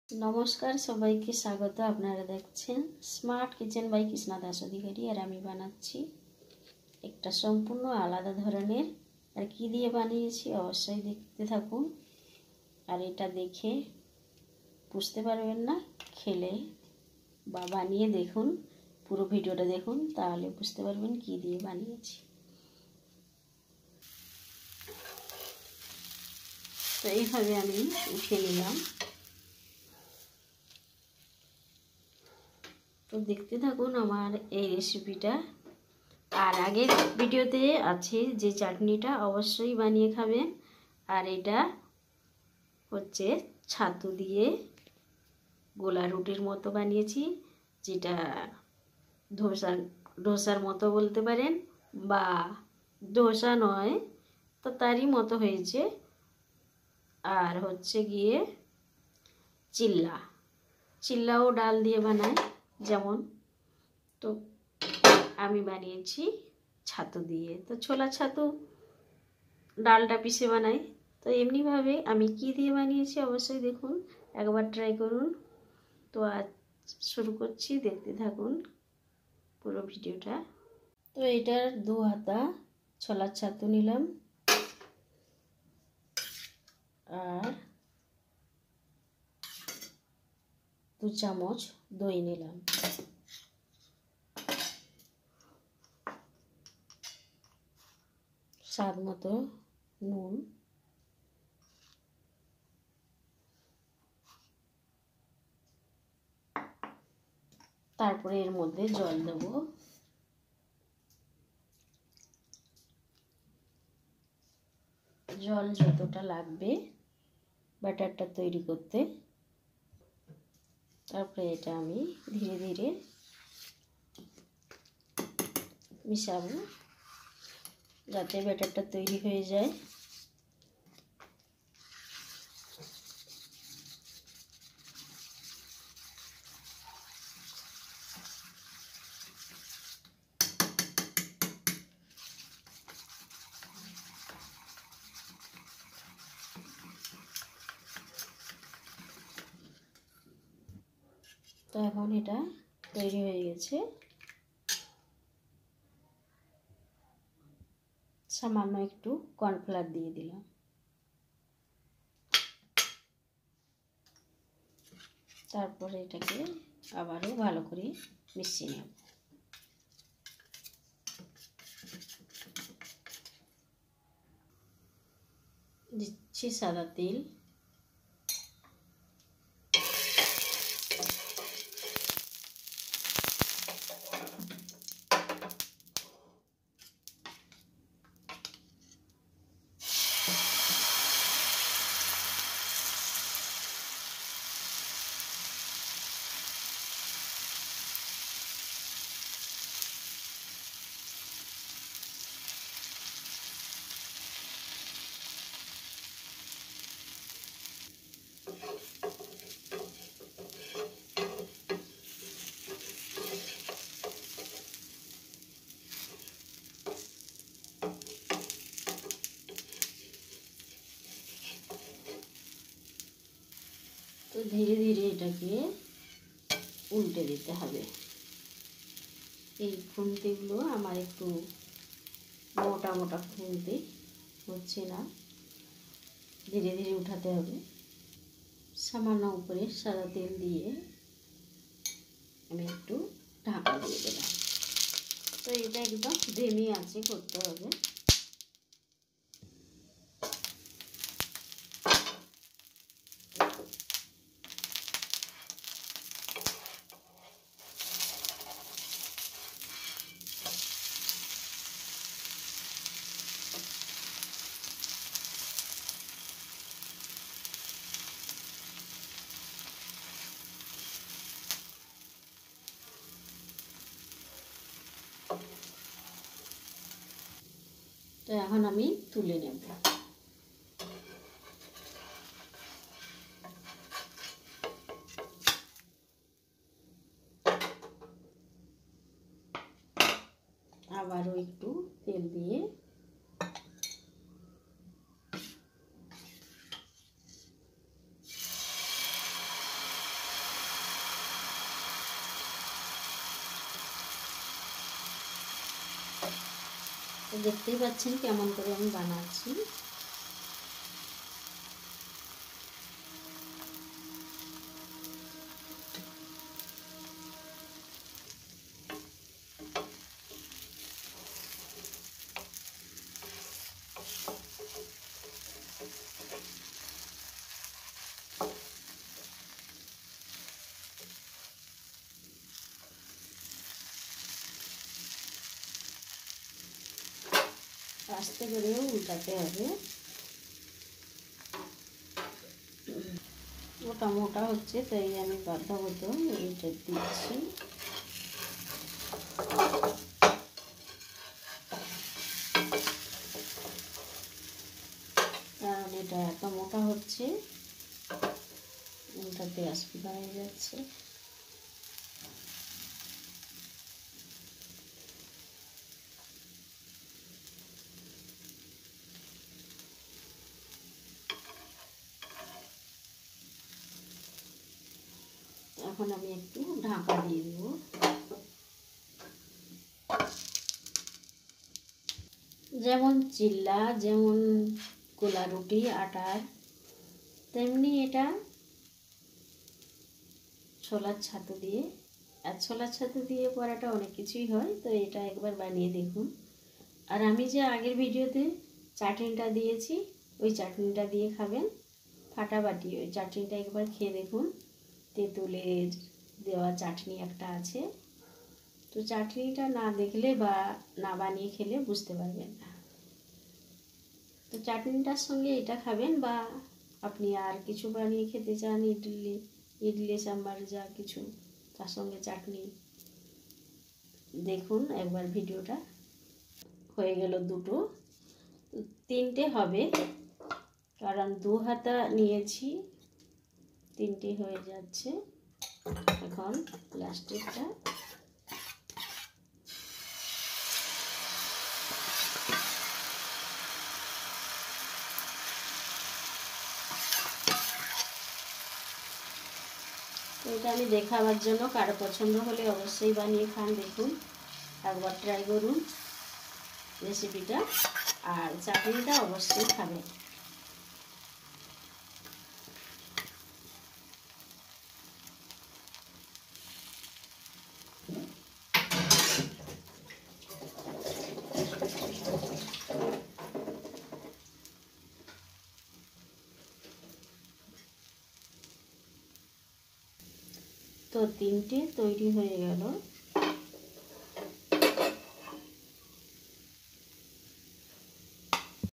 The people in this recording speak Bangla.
নমস্কার, সবাইকে স্বাগত। আপনারা দেখছেন smart kitchen by Krishna Das Adhikari. আর আমি বানাচ্ছি একটা সম্পূর্ণ আলাদা ধরনের, আর কি দিয়ে বানিয়েছি অবশ্যই দেখতে থাকুন। আর এটা দেখে বুঝতে পারবেন না, খেলে বা বানিয়ে দেখুন, পুরো ভিডিওটা দেখুন, তাহলে বুঝতে পারবেন কি দিয়ে বানিয়েছি। তো এইভাবে আমি উঠিয়ে নিলাম। তো দেখতে থাকুন আমার এই রেসিপিটা। আর আগের ভিডিওতে আছে যে চাটনিটা, অবশ্যই বানিয়ে খাবেন। আর এটা হচ্ছে ছাতু দিয়ে গোলা রুটির মতো বানিয়েছি, যেটা ধোসার মতো বলতে পারেন, বা ধোসা নয় তো তারই মতো হয়েছে। আর হচ্ছে গিয়ে চিল্লাও ডাল দিয়ে বানায় যেমন, তো আমি বানিয়েছি ছাতু দিয়ে। তো ছোলা ছাতু ডালটা পিষে বানাই। তো এমনিভাবে আমি কি দিয়ে বানিয়েছি অবশ্যই দেখুন, একবার ট্রাই করুন। তো আজ শুরু করছি, দেখতে থাকুন পুরো ভিডিওটা। তো এটার 2 হাতা ছোলার ছাতু নিলাম, আর 2 চামচ দই নিলাম, স্বাদ মতো নুন, তারপরে এর মধ্যে জল দেব। জল যতটা লাগবে ব্যাটারটা তৈরি করতে। তারপরে এটা আমি ধীরে ধীরে মিশাবো যাতে ব্যাটারটা তৈরি হয়ে যায়। তো এখন এটা তৈরি হয়ে গেছে। সামান্য একটু কর্নফ্লাওয়ার দিয়ে দিলাম। তারপরে এটাকে আবারও ভালো করে মিশিয়ে নেব। দিচ্ছি সাদা তেল, তো ধীরে ধীরে এটাকে উল্টে দিতে হবে। এই খুন্তিগুলো আমার একটু মোটা মোটা খুন্তি, হচ্ছে না, ধীরে ধীরে উঠাতে হবে। সামান্য উপরে সাদা তেল দিয়ে আমি একটু ঢাকা দিয়ে দিলাম। তো এটা একদম ধিমি আঁচে করতে হবে। তো এখন আমি তুলে নেব। আবারও একটু তেল দিয়ে তো দেখতেই পাচ্ছেন কেমন করে আমি বানাচ্ছি। আস্তে করে উল্টাতে হবে। মোটা মোটা হচ্ছে তাই আমি বাধ্যাগত এইটা দিচ্ছি। কারণ এটা এত মোটা হচ্ছে উল্টাতে অসুবিধা হয়ে যাচ্ছে। এখন আমি একটু ঢাকা দিয়ে দেব। যেমন চিল্লা, যেমন গোলা রুটি আটার, তেমনি এটা ছোলার ছাতু দিয়ে। আর ছোলার ছাতু দিয়ে পরাটা অনেক কিছুই হয়, তো এটা একবার বানিয়ে দেখুন। আর আমি যে আগের ভিডিওতে চাটনিটা দিয়েছি, ওই চাটনিটা দিয়ে খাবেন ফাটাফাটি। ওই চাটনিটা একবার খেয়ে দেখুন। তেঁতুলের দেওয়া চাটনি একটা আছে, তো চাটনিটা না দেখলে বা না বানিয়ে খেলে বুঝতে পারবেন না। তো চাটনিটার সঙ্গে এটা খাবেন, বা আপনি আর কিছু বানিয়ে খেতে চান, ইডলি সাম্বার যা কিছু, তার সঙ্গে চাটনি। দেখুন একবার ভিডিওটা। হয়ে গেল দুটো, তিনটে হবে, কারণ 2 হাতা নিয়েছি, তিনটে হয়ে যাচ্ছে। এখন প্লাস্টিকটা এটা আমি দেখাবার জন্য, কারো পছন্দ হলে অবশ্যই বানিয়ে খান। দেখুন একবার ট্রাই করুন রেসিপিটা, আর চাটনিটা অবশ্যই খাবেন। তো তিনটে তৈরি হয়ে গেল।